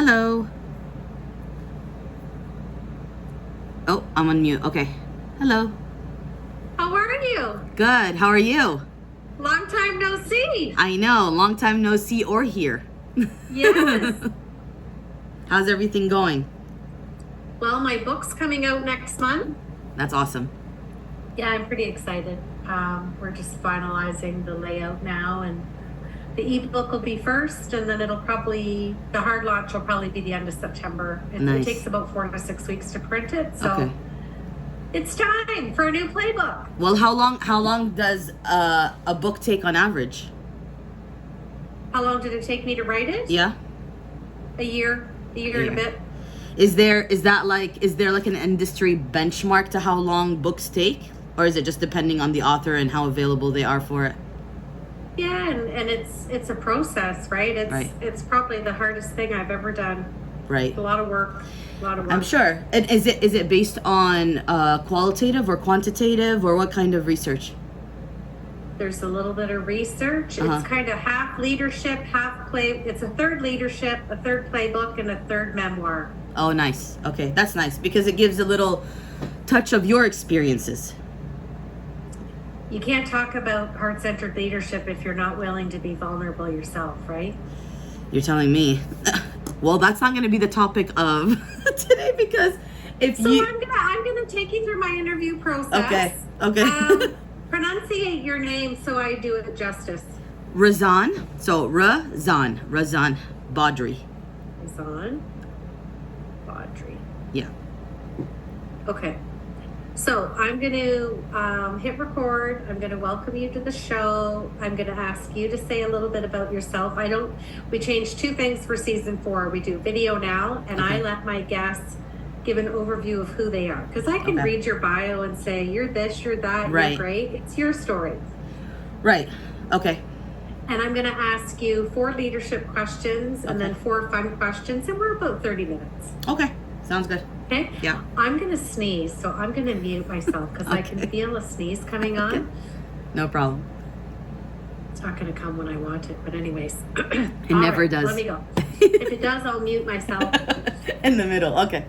Hello. Oh, I'm on mute. Okay. Hello. How are you? Good. How are you? Long time no see. I know. Long time no see or hear. Yes. How's everything going? Well, my book's coming out next month. That's awesome. Yeah, I'm pretty excited. We're just finalizing the layout now, and the ebook will be first, and then the hard launch will probably be the end of September. And Nice. It takes about 4 to 6 weeks to print it, so Okay. it's time for a new playbook. Well, how long does a book take on average? How long did it take me to write it? Yeah. A year and a bit. Is there like an industry benchmark to how long books take, or is it just depending on the author and how available they are for it? Yeah, and it's a process, right? Right. It's probably the hardest thing I've ever done. Right. A lot of work. I'm sure. And is it based on qualitative or quantitative, or what kind of research? There's a little bit of research. Uh-huh. It's kind of half leadership, half play. It's a third leadership, a third playbook, and a third memoir. Oh, nice. Okay, that's nice because it gives a little touch of your experiences. You can't talk about heart-centered leadership if you're not willing to be vulnerable yourself, right? You're telling me. Well, that's not going to be the topic of today because I'm gonna take you through my interview process. Okay. Pronunciate your name so I do it justice. Razan. So Razan Badri. Razan Badri. Yeah. Okay. So I'm going to hit record. I'm going to welcome you to the show. I'm going to ask you to say a little bit about yourself. We changed 2 things for season 4. We do video now, and Okay. I let my guests give an overview of who they are. Because I can Okay. read your bio and say, you're this, you're that, Right. you're great. It's your story. Right. Okay. And I'm going to ask you 4 leadership questions and then 4 fun questions. And we're about 30 minutes. Okay. Sounds good. Okay? Yeah. I'm going to sneeze, so I'm going to mute myself because I can feel a sneeze coming on. No problem. It's not going to come when I want it, but anyways. It never does. Let me go. If it does, I'll mute myself. In the middle. Okay.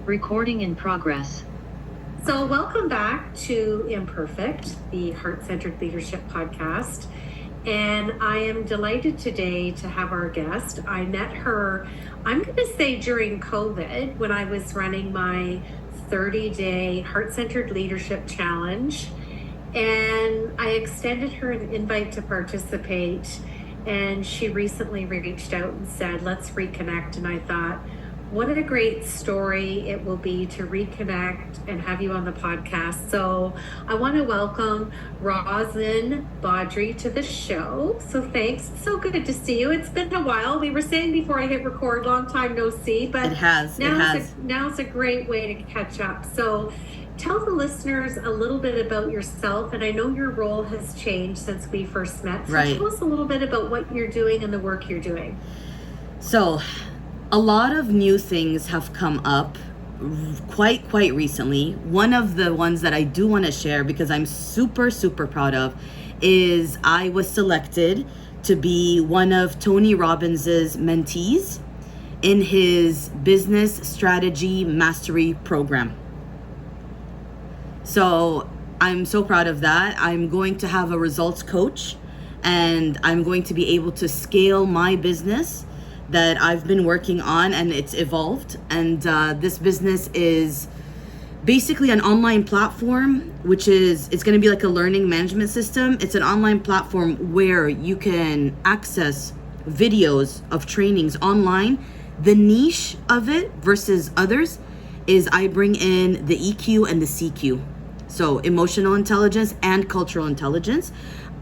Recording in progress. So welcome back to Imperfect, the Heart-Centered Leadership Podcast. And I am delighted today to have our guest. I met her, I'm going to say during COVID, when I was running my 30-day Heart-Centered Leadership Challenge. And I extended her an invite to participate. And she recently reached out and said, let's reconnect. And I thought, what a great story it will be to reconnect and have you on the podcast. So I want to welcome Razan Badri to the show. So thanks. It's so good to see you. It's been a while. We were saying before I hit record, long time no see, but It has. now's a great way to catch up. So tell the listeners a little bit about yourself. And I know your role has changed since we first met. So Right. tell us a little bit about what you're doing and the work you're doing. So, a lot of new things have come up quite recently. One of the ones that I do want to share because I'm super proud of is I was selected to be one of Tony Robbins's mentees in his business strategy mastery program. So I'm so proud of that. I'm going to have a results coach and I'm going to be able to scale my business that I've been working on, and it's evolved. And this business is basically an online platform, it's going to be like a learning management system. It's an online platform where you can access videos of trainings online. The niche of it versus others is I bring in the EQ and the CQ. So emotional intelligence and cultural intelligence.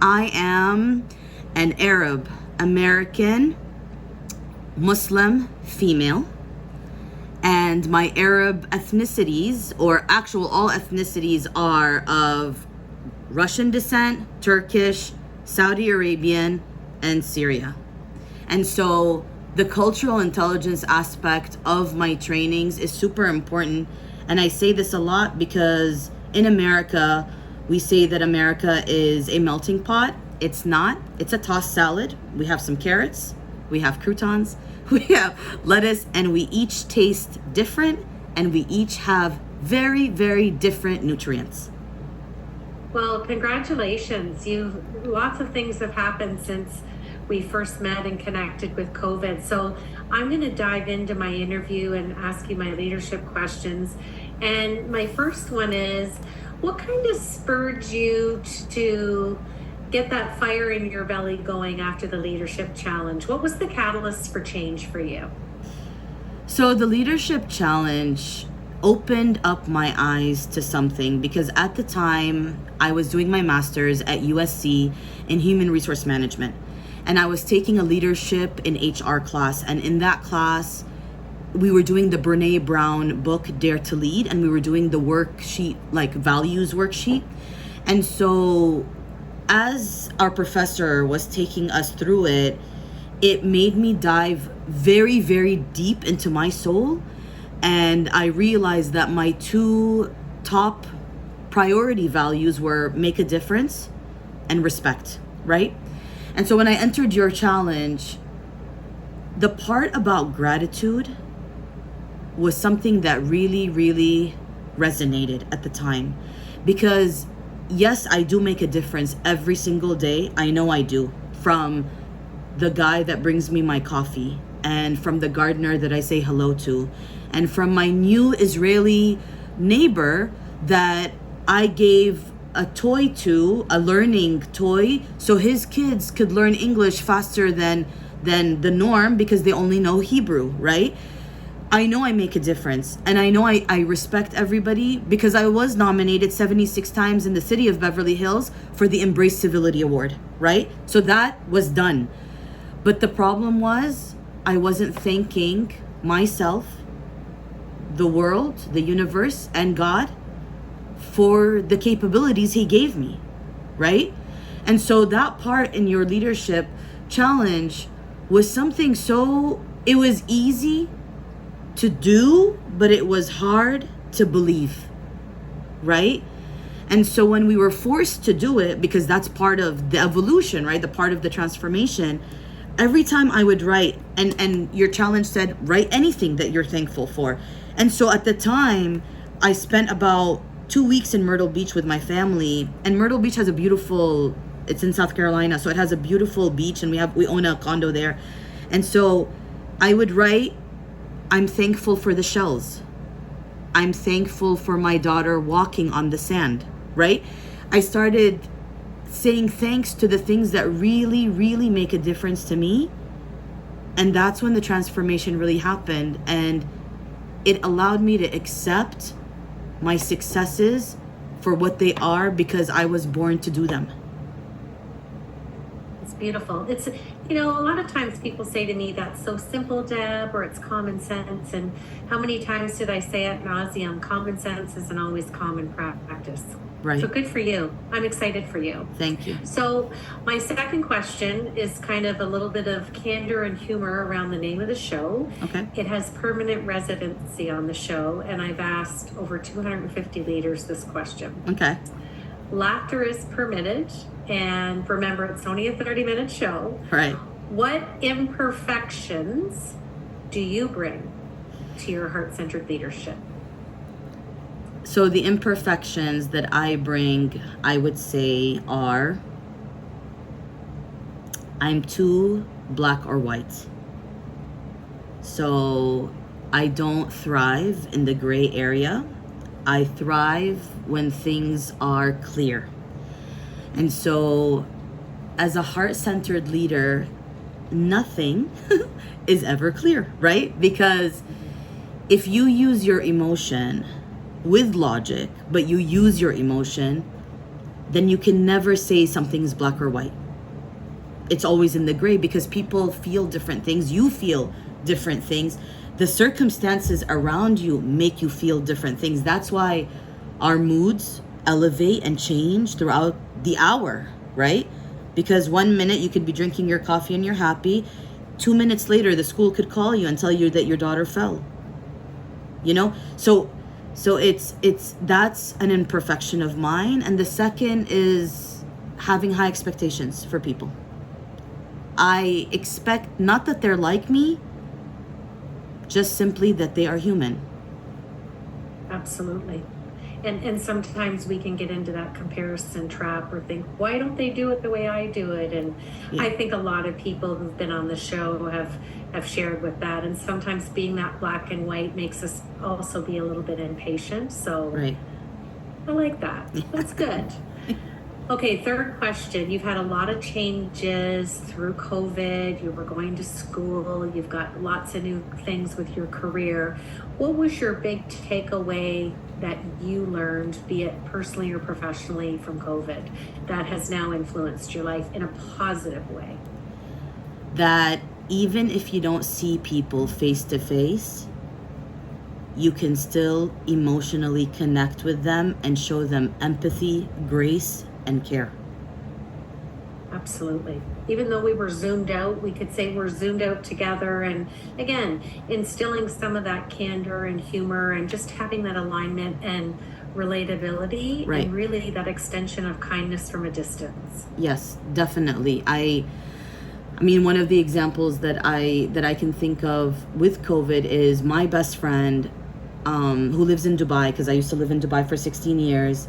I am an Arab American Muslim female, and my Arab ethnicities, or actual all ethnicities, are of Russian descent, Turkish, Saudi Arabian, and Syria. And so the cultural intelligence aspect of my trainings is super important. And I say this a lot because in America, we say that America is a melting pot. It's not. It's a tossed salad. We have some carrots, we have croutons, we have lettuce, and we each taste different, and we each have very, very different nutrients. Well, congratulations. Lots of things have happened since we first met and connected with COVID. So I'm going to dive into my interview and ask you my leadership questions. And my first one is, what kind of spurred you to get that fire in your belly going after the leadership challenge? What was the catalyst for change for you? So the leadership challenge opened up my eyes to something, because at the time I was doing my master's at USC in human resource management, and I was taking a leadership in HR class, and in that class we were doing the Brene Brown book Dare to Lead, and we were doing the worksheet, like values worksheet. And so as our professor was taking us through it, it made me dive very, very deep into my soul. And I realized that my two top priority values were make a difference and respect, right? And so when I entered your challenge, the part about gratitude was something that really, really resonated at the time. Because yes, I do make a difference every single day. I know I do. From the guy that brings me my coffee, and from the gardener that I say hello to, and from my new Israeli neighbor that I gave a toy to, a learning toy, so his kids could learn English faster than the norm because they only know Hebrew, right? I know I make a difference, and I know I respect everybody, because I was nominated 76 times in the city of Beverly Hills for the Embrace Civility Award, right? So that was done. But the problem was I wasn't thanking myself, the world, the universe, and God for the capabilities he gave me, right? And so that part in your leadership challenge was something it was easy to do, but it was hard to believe, right? And so when we were forced to do it, because that's part of the evolution, right? The part of the transformation, every time I would write, and your challenge said, write anything that you're thankful for. And so at the time, I spent about 2 weeks in Myrtle Beach with my family, and Myrtle Beach has it's in South Carolina, so it has a beautiful beach, and we own a condo there. And so I would write, I'm thankful for the shells. I'm thankful for my daughter walking on the sand, right? I started saying thanks to the things that really, really make a difference to me. And that's when the transformation really happened. And it allowed me to accept my successes for what they are, because I was born to do them. It's beautiful. It's, a lot of times people say to me, that's so simple, Deb, or it's common sense. And how many times did I say ad nauseum, common sense isn't always common practice. Right. So good for you. I'm excited for you. Thank you. So my second question is kind of a little bit of candor and humor around the name of the show. Okay. It has permanent residency on the show, and I've asked over 250 leaders this question. Okay. Laughter is permitted, and remember, it's only a 30-minute show. Right. What imperfections do you bring to your heart-centered leadership? So the imperfections that I bring, I would say, are I'm too black or white. So I don't thrive in the gray area. I thrive when things are clear. And so as a heart-centered leader, nothing is ever clear, right? Because if you use your emotion with logic, but you use your emotion, then you can never say something's black or white. It's always in the gray, because people feel different things. You feel different things. The circumstances around you make you feel different things. That's why our moods elevate and change throughout the hour, right? Because 1 minute you could be drinking your coffee and you're happy. 2 minutes later, the school could call you and tell you that your daughter fell. So it's that's an imperfection of mine. And the second is having high expectations for people. I expect not that they're like me, just simply that they are human. Absolutely. And sometimes we can get into that comparison trap or think, why don't they do it the way I do it? And Yeah. I think a lot of people who've been on the show have shared with that. And sometimes being that black and white makes us also be a little bit impatient. So Right. I like that. That's good. Okay, third question. You've had a lot of changes through COVID. You were going to school. You've got lots of new things with your career. What was your big takeaway that you learned, be it personally or professionally, from COVID that has now influenced your life in a positive way? That even if you don't see people face to face, you can still emotionally connect with them and show them empathy, grace, and care. Absolutely. Even though we were zoomed out, we could say we're zoomed out together. And again, instilling some of that candor and humor and just having that alignment and relatability, Right. and really that extension of kindness from a distance. Yes, definitely. I mean, one of the examples that I can think of with COVID is my best friend, who lives in Dubai, because I used to live in Dubai for 16 years.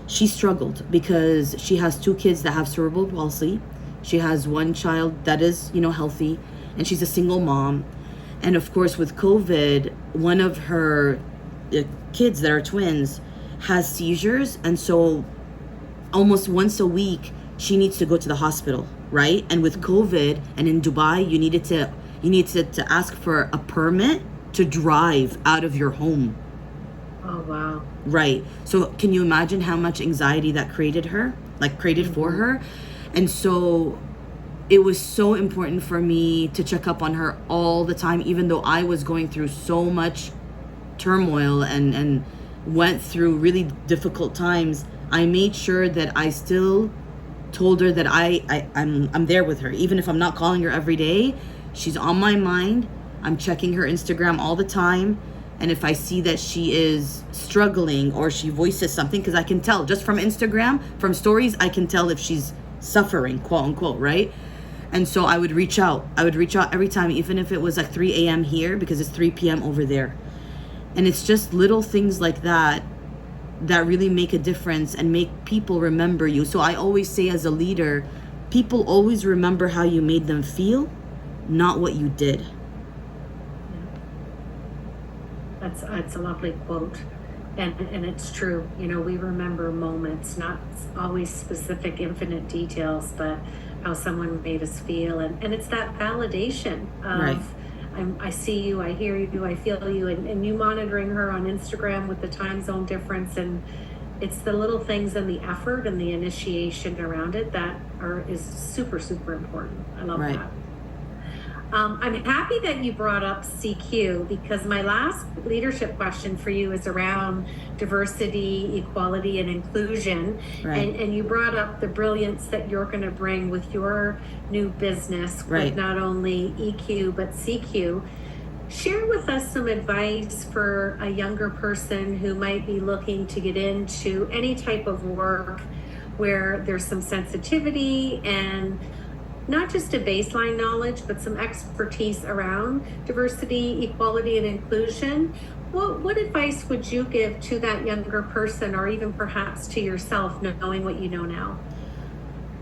She struggled because she has 2 kids that have cerebral palsy. She has 1 child that is, healthy, and she's a single mom. And of course, with COVID, one of her kids that are twins has seizures, and so almost once a week she needs to go to the hospital, right? And with COVID and in Dubai, you needed to ask for a permit to drive out of your home. Oh, wow. Right. So can you imagine how much anxiety that created for her? And so it was so important for me to check up on her all the time, even though I was going through so much turmoil and went through really difficult times. I made sure that I still told her that I'm there with her. Even if I'm not calling her every day, she's on my mind. I'm checking her Instagram all the time. And if I see that she is struggling or she voices something, because I can tell just from Instagram, from stories, I can tell if she's suffering, quote unquote, right? And so I would reach out. Every time, even if it was like 3 a.m. here, because it's 3 p.m. over there. And it's just little things like that really make a difference and make people remember you. So I always say, as a leader, people always remember how you made them feel, not what you did. That's a lovely quote. And it's true. We remember moments, not always specific infinite details, but how someone made us feel. And it's that validation of, Right. I see you, I hear you, I feel you, and you monitoring her on Instagram with the time zone difference. And it's the little things and the effort and the initiation around it that is super, super important. I love Right. that. I'm happy that you brought up CQ, because my last leadership question for you is around diversity, equality, and inclusion. Right. And you brought up the brilliance that you're going to bring with your new business, Right. with not only EQ, but CQ. Share with us some advice for a younger person who might be looking to get into any type of work where there's some sensitivity and not just a baseline knowledge, but some expertise around diversity, equality, and inclusion. What advice would you give to that younger person, or even perhaps to yourself, knowing what you know now?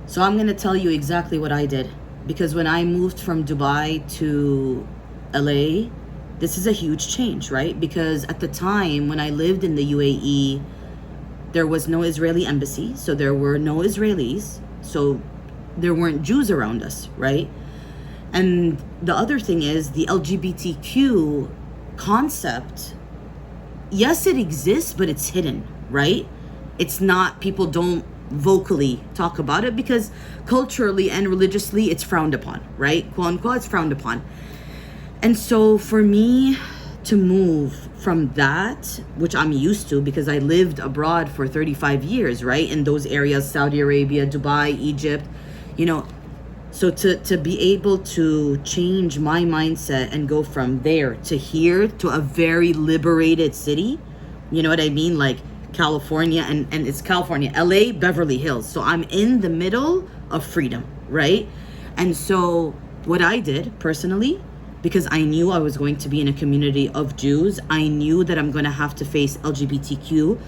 So I'm going to tell you exactly what I did. Because when I moved from Dubai to LA, this is a huge change, right? Because at the time when I lived in the UAE, there was no Israeli embassy. So there were no Israelis. So there weren't Jews around us, right? And the other thing is the LGBTQ concept. Yes, it exists, but it's hidden, right? It's not, people don't vocally talk about it because culturally and religiously it's frowned upon, right? Quote unquote, it's frowned upon. And so for me to move from that, which I'm used to because I lived abroad for 35 years, right? In those areas, Saudi Arabia, Dubai, Egypt, so to be able to change my mindset and go from there to here to a very liberated city, you know what I mean? Like California, and it's California, LA, Beverly Hills. So I'm in the middle of freedom, right? And so what I did personally, because I knew I was going to be in a community of Jews, I knew that I'm going to have to face LGBTQ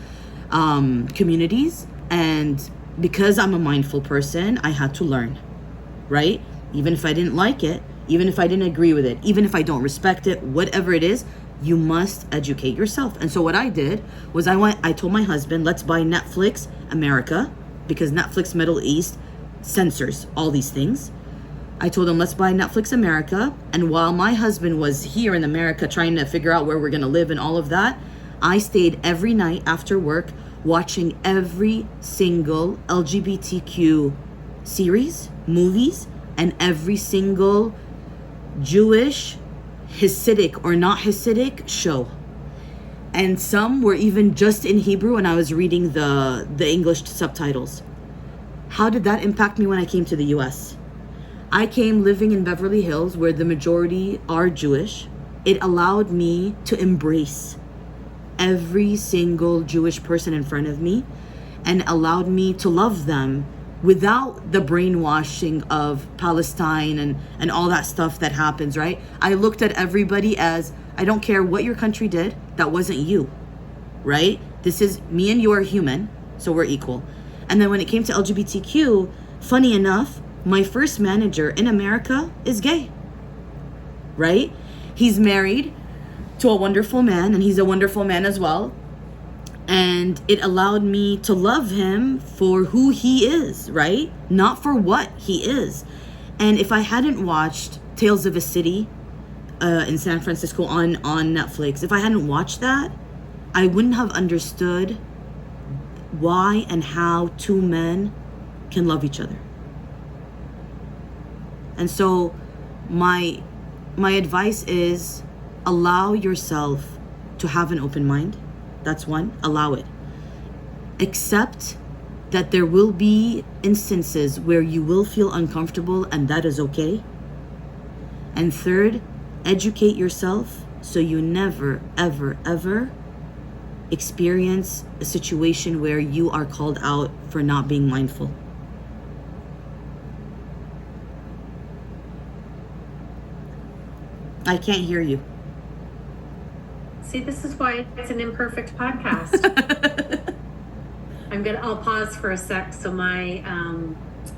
communities. And because I'm a mindful person, I had to learn, right? Even if I didn't like it, even if I didn't agree with it, even if I don't respect it, whatever it is, you must educate yourself. And so what I did was I told my husband, let's buy Netflix America, because Netflix Middle East censors all these things. I told him, let's buy Netflix America. And while my husband was here in America trying to figure out where we're going to live and all of that, I stayed every night after work watching every single LGBTQ series, movies, and every single Jewish, Hasidic or not Hasidic show. And some were even just in Hebrew, and I was reading the English subtitles. How did that impact me when I came to the US? I came living in Beverly Hills, where the majority are Jewish. It allowed me to embrace every single Jewish person in front of me, and allowed me to love them without the brainwashing of Palestine and all that stuff that happens, right? I looked at everybody as, I don't care what your country did, that wasn't you, right? This is, me and you are human, so we're equal. And then when it came to LGBTQ, funny enough, my first manager in America is gay, right? He's married to a wonderful man, and he's a wonderful man as well. And it allowed me to love him for who he is, right? Not for what he is. And if I hadn't watched Tales of a City in San Francisco on Netflix, if I hadn't watched that, I wouldn't have understood why and how two men can love each other. And so my advice is, allow yourself to have an open mind. That's one. Allow it. Accept that there will be instances where you will feel uncomfortable, and that is okay. And third, educate yourself so you never, ever, ever experience a situation where you are called out for not being mindful. I can't hear you. See, this is why it's an imperfect podcast. I'll pause for a sec so my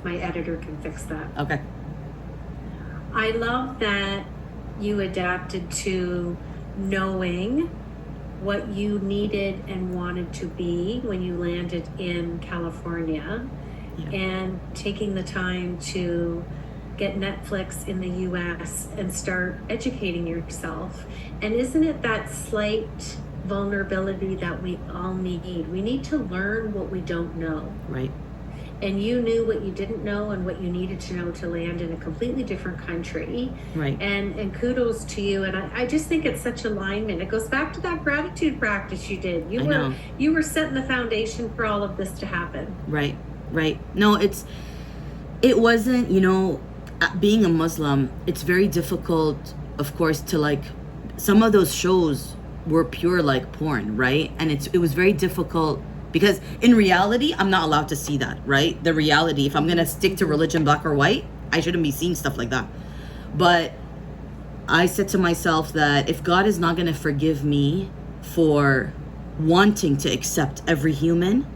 editor can fix that. Okay. I love that you adapted to knowing what you needed and wanted to be when you landed in California, and taking the time to get Netflix in the US and start educating yourself. And isn't it that slight vulnerability that we all need? We need to learn what we don't know. Right. And you knew what you didn't know and what you needed to know to land in a completely different country. Right. And kudos to you. And I just think it's such alignment. It goes back to that gratitude practice you did. You were setting the foundation for all of this to happen. Right. No, it wasn't, being a Muslim, it's very difficult, of course, to some of those shows were pure like porn, right? And it was very difficult because in reality, I'm not allowed to see that, right? The reality, if I'm going to stick to religion, black or white, I shouldn't be seeing stuff like that. But I said to myself that if God is not going to forgive me for wanting to accept every human,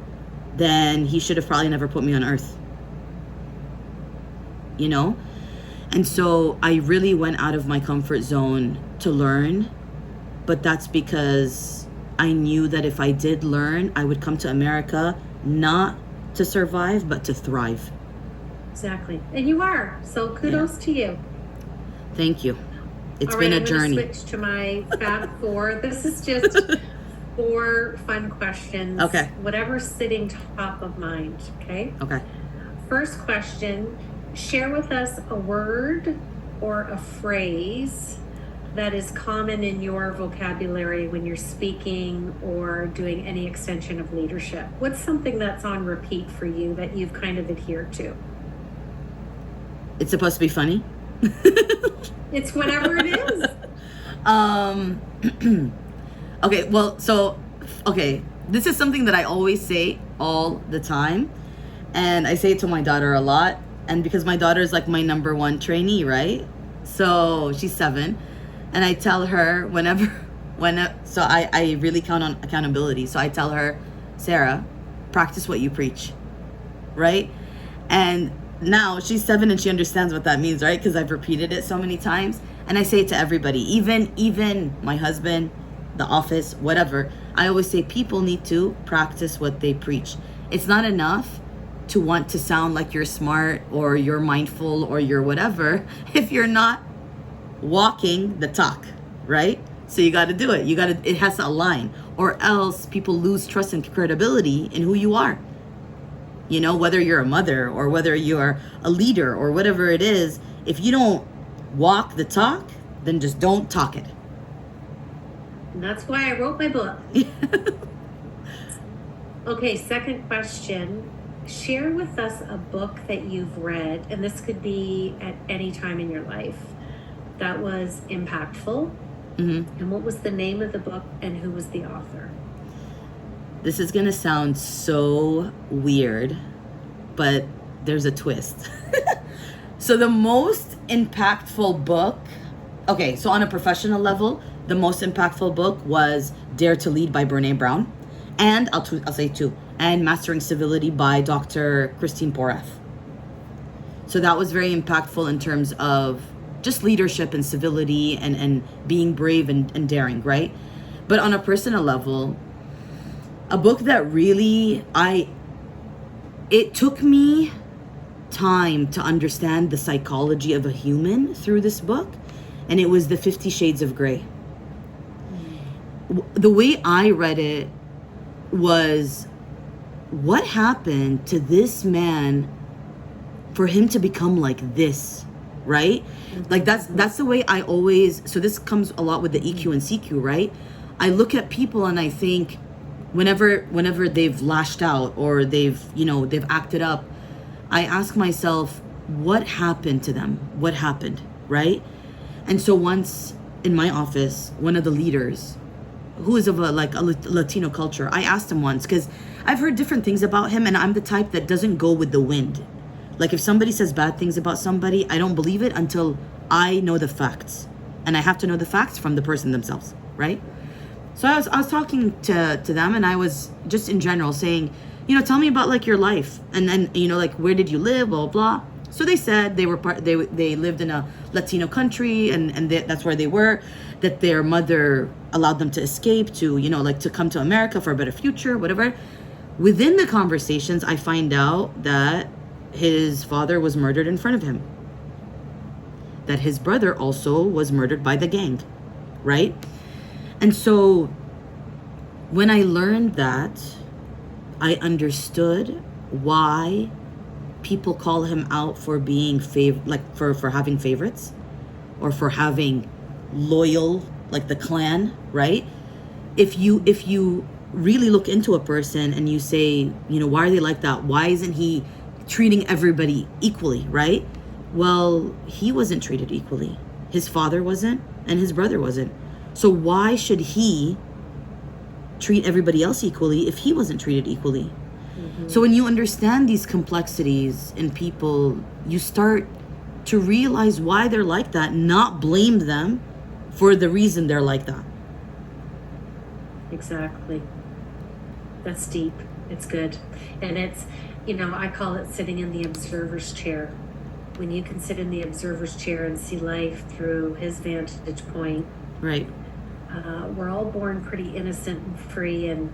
then he should have probably never put me on earth. And so I really went out of my comfort zone to learn, but that's because I knew that if I did learn, I would come to America not to survive, but to thrive. Exactly. And you are. So kudos to you. Thank you. It's been a journey. I'm going to switch to my Fab Four. This is just 4 fun questions. Okay. Whatever's sitting top of mind. Okay. Okay. First question. Share with us a word or a phrase that is common in your vocabulary when you're speaking or doing any extension of leadership. What's something that's on repeat for you that you've kind of adhered to? It's supposed to be funny. It's whatever it is. Okay, this is something that I always say all the time, and I say it to my daughter a lot. And because my daughter is like my number one trainee, right? So she's 7. And I tell her so I really count on accountability. So I tell her, Sarah, practice what you preach, right? And now she's 7 and she understands what that means, right? Because I've repeated it so many times. And I say it to everybody, even my husband, the office, whatever. I always say people need to practice what they preach. It's not enough to want to sound like you're smart or you're mindful or you're whatever if you're not walking the talk, right? So you got to do it. It has to align, or else people lose trust and credibility in who you are. You know, whether you're a mother or whether you're a leader or whatever it is, if you don't walk the talk, then just don't talk it. And that's why I wrote my book. Okay, second question. Share with us a book that you've read, and this could be at any time in your life, that was impactful. Mm-hmm. And what was the name of the book and who was the author? This is going to sound so weird, but there's a twist. So the most impactful book, okay, so on a professional level, the most impactful book was Dare to Lead by Brené Brown. And I'll say 2. And Mastering Civility by Dr. Christine Porath. So that was very impactful in terms of just leadership and civility and being brave and daring, right? But on a personal level, a book that really, it took me time to understand the psychology of a human through this book, and it was the 50 Shades of Grey. The way I read it was, what happened to this man for him to become like this, right? Like that's the way I always, so this comes a lot with the EQ and CQ, right? I look at people and I think whenever they've lashed out or they've acted up, I ask myself, what happened to them? What happened, right? And so once in my office, one of the leaders who is of a Latino culture, I asked him once, because I've heard different things about him, and I'm the type that doesn't go with the wind. Like if somebody says bad things about somebody, I don't believe it until I know the facts. And I have to know the facts from the person themselves, right? So I was talking to them, and I was just in general saying, tell me about like your life. And then, like, where did you live, blah, blah. So they said they lived in a Latino country, and that's where they were, that their mother allowed them to escape to, to come to America for a better future, whatever. Within the conversations, I find out that his father was murdered in front of him. That his brother also was murdered by the gang, right? And so when I learned that, I understood why people call him out for being for having favorites, or for having loyal, like the clan, right? If you really look into a person and you say, why are they like that? Why isn't he treating everybody equally, right? Well, he wasn't treated equally. His father wasn't, and his brother wasn't. So why should he treat everybody else equally if he wasn't treated equally? Mm-hmm. So when you understand these complexities in people, you start to realize why they're like that, not blame them for the reason they're like that. Exactly. That's deep. It's good. And it's, I call it sitting in the observer's chair. When you can sit in the observer's chair and see life through his vantage point. Right. We're all born pretty innocent and free, and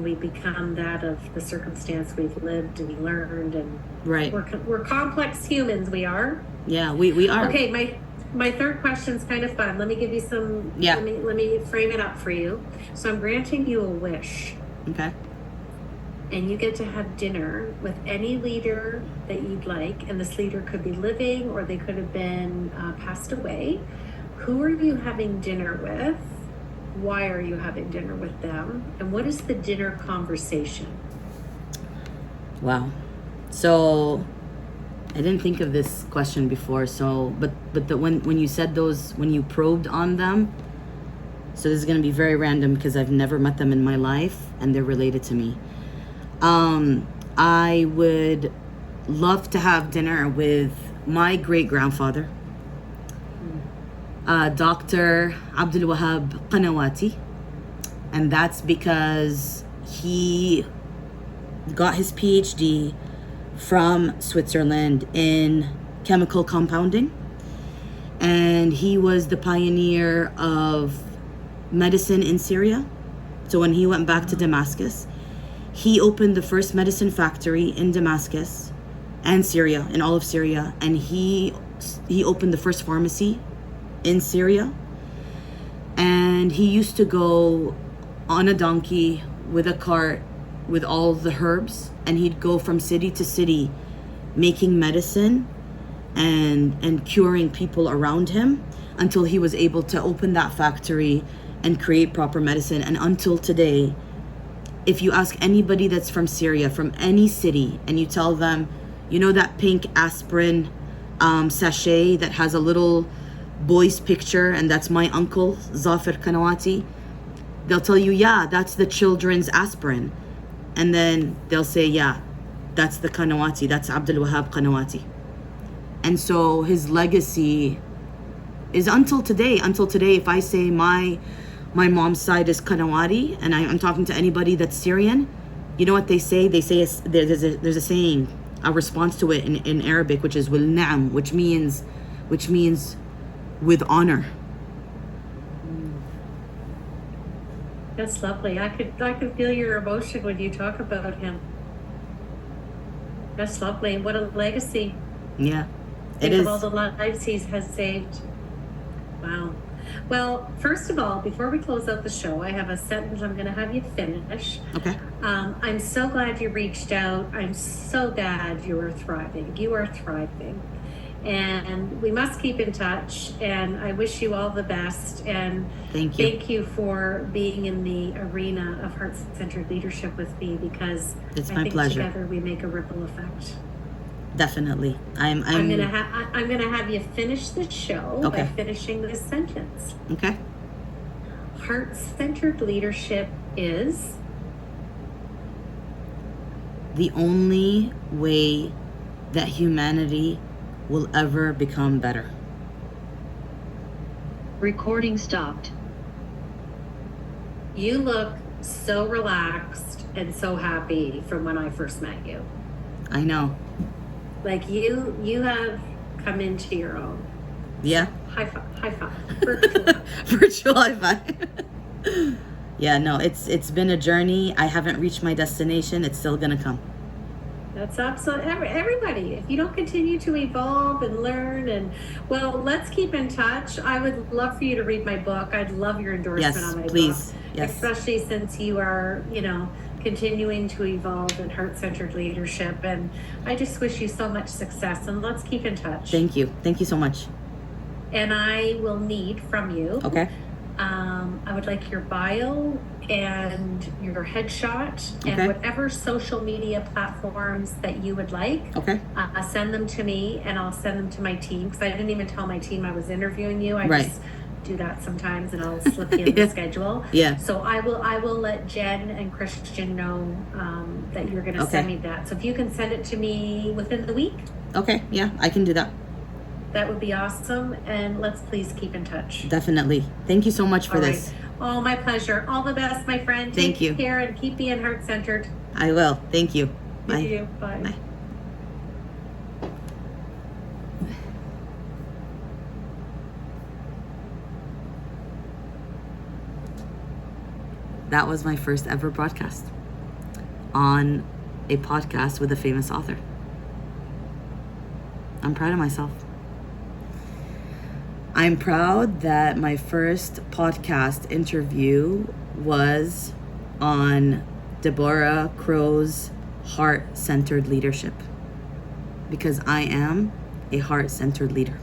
we become that of the circumstance we've lived and learned, and right. We're complex humans. We are. Yeah, we are. Okay, my third question's kind of fun. Let me give you some. Yeah. Let me frame it up for you. So I'm granting you a wish. Okay. And you get to have dinner with any leader that you'd like, and this leader could be living or they could have been passed away. Who are you having dinner with? Why are you having dinner with them? And what is the dinner conversation? Wow. So I didn't think of this question before. So, but when you said those, when you probed on them, so this is going to be very random because I've never met them in my life and they're related to me. I would love to have dinner with my great-grandfather, Dr. Abdul Wahab Qanawati. And that's because he got his PhD from Switzerland in chemical compounding. And he was the pioneer of medicine in Syria. So when he went back to Damascus, he opened the first medicine factory in Damascus and Syria, in all of Syria. And he opened the first pharmacy in Syria. And he used to go on a donkey with a cart with all the herbs, and he'd go from city to city making medicine and curing people around him until he was able to open that factory and create proper medicine. And until today, if you ask anybody that's from Syria, from any city, and you tell them, you know that pink aspirin sachet that has a little boy's picture, and that's my uncle Zafir Qanawati, they'll tell you, yeah, that's the children's aspirin. And then they'll say, yeah, that's the Qanawati, that's Abdul Wahab Qanawati. And so his legacy is until today. Until today, if I say my mom's side is Qanawati, and I'm talking to anybody that's Syrian, you know what they say? They say there's a saying, a response to it in Arabic, which is wal na'am, which means with honor. That's lovely. I could feel your emotion when you talk about him. That's lovely. What a legacy. Yeah, Think it is. of all the lives he has saved. Wow. Well, first of all, before we close out the show, I have a sentence I'm going to have you finish. Okay. I'm so glad you reached out. I'm so glad you are thriving. You are thriving. And we must keep in touch. And I wish you all the best. And Thank you. thank you for being in the arena of heart-centered leadership with me, because It's I my think pleasure. together we make a ripple effect. Definitely. I'm gonna have you finish the show by Okay. finishing this sentence. Okay. Heart-centered leadership is The only way that humanity will ever become better. Recording stopped. You look so relaxed and so happy from when I first met you. I know. Like you have come into your own. Yeah. High five. Virtual. Virtual high five. Yeah, no, it's been a journey. I haven't reached my destination. It's still gonna come. That's absolutely everybody. If you don't continue to evolve and learn, and well, let's keep in touch. I would love for you to read my book. I'd love your endorsement Yes, on my please. book, Yes. especially since you are, continuing to evolve in heart-centered leadership. And I just wish you so much success. And let's keep in touch. Thank you. Thank you so much. And I will need from you. Okay. I would like your bio and your headshot and Okay. whatever social media platforms that you would like. Okay. Send them to me, and I'll send them to my team, because I didn't even tell my team I was interviewing you. I Right. just do that sometimes, and I'll slip you in Yeah. the schedule. Yeah. So I will let Jen and Christian know that you're going to send Okay. me that. So if you can send it to me within the week, Okay. Yeah, I can do that. that would be awesome. And let's please keep in touch. Definitely. Thank you so much for All this. right. Oh, my pleasure. All the best, my friend. Thank you. Take care and keep being heart-centered. I will. Thank you. Bye. You. Bye. Bye. That was my first ever broadcast on a podcast with a famous author. I'm proud of myself. I'm proud that my first podcast interview was on Deborah Crow's heart-centered leadership, because I am a heart-centered leader.